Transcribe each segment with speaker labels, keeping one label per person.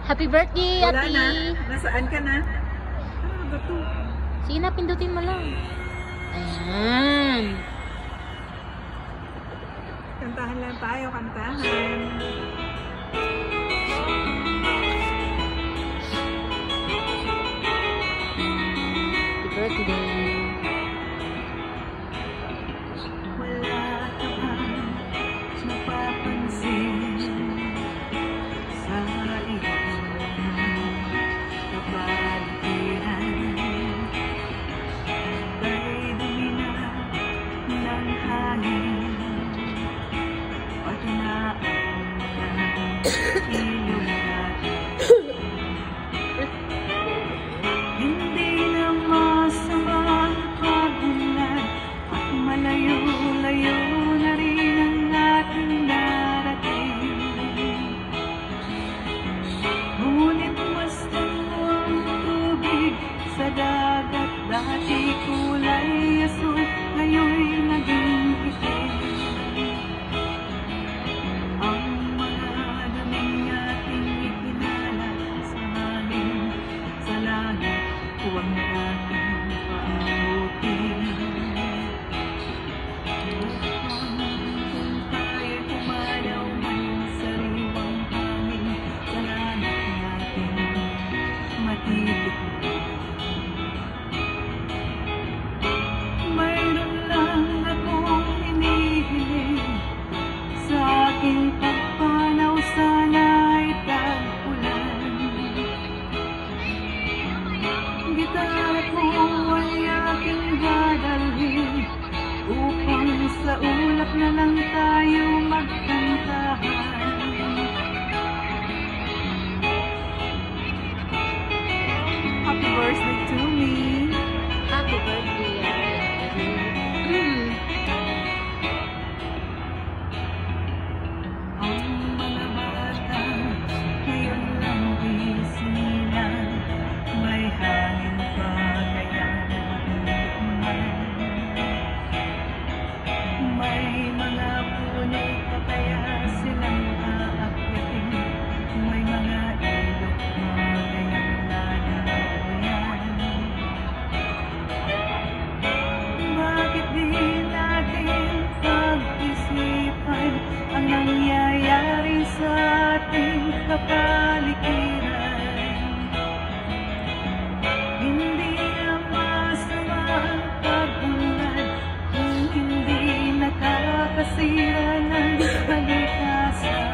Speaker 1: Happy birthday,
Speaker 2: Wala
Speaker 1: Ate.
Speaker 2: na. Nasaan ka na? Ano ba ito?
Speaker 1: Sige na, pindutin mo lang. Ayan.
Speaker 2: Kantahan lang tayo, kantahan.
Speaker 1: Happy birthday.
Speaker 2: Wala ka bang napapansin sa iyong kapaligiran? Dahil dumi na ng hangin, pati na ang mga ilog natin. Hindi na masama ang pagunlad at malayo-layo na rin ang ating narating. Ngunit basta mo ang tubig sa dagat, dati kulay aso, ngayon'y naging itim. Ang mga daming ating ikinala sa hangin, sa langit, huwag na natin paabutin. Kung tayo'y pumalaw may sariwang hangin, sa langit natin matitikman. Mayroon lang akong hinihiling sa aking pagpanaw, sana'y tag-ulan. Gitara ko ay aking dadalhin upang sa ulap na lang tayo magkantahan. Happy birthday to me.
Speaker 1: Happy birthday, Ate.
Speaker 2: Ang mga bata ngayon lang isilang, may hangin pa kaya matutukman. May mga puno pa kaya silang aakyatin, may mga ilog pa kayang lalawayan. Bakit di natin pag-isipan ang nangyayari sa ating kapaligiran? Hindi na masama ang pagunlad kung hindi nakakasira ng kalikasan.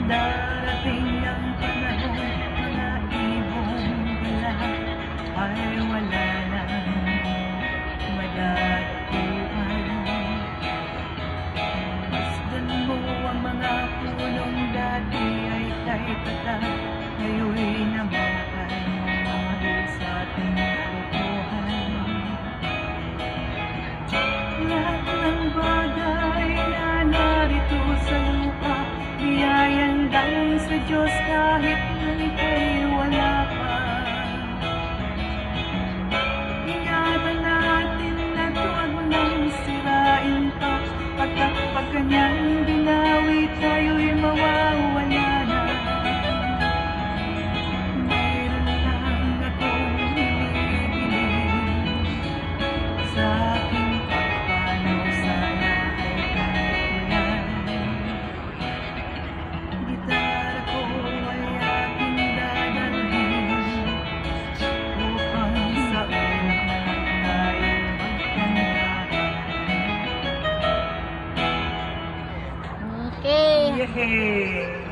Speaker 2: Darating ang panahon, mga ibong lahat ay wala nang madadapuan. Masdan mo ang mga punong dati ay kahit tatat, ngayon'y namamatay dahil sa ating kalokohan. Lahat ng bagay na narito sa lupa, biyayang galing sa Diyos kahit nung ika'y wala pa. Ingatan natin na tuwag nang sirain pa, pagkat pag kanyang binawi tayo'y mawawala na. Mayroon lang akong hinihiling sa aking pagpanaw, sana ay tag-ulan. Gitara ko ay aking dadalhin upang sa ulap na lang tayo magkantahan.
Speaker 1: Okay.
Speaker 2: Yehey!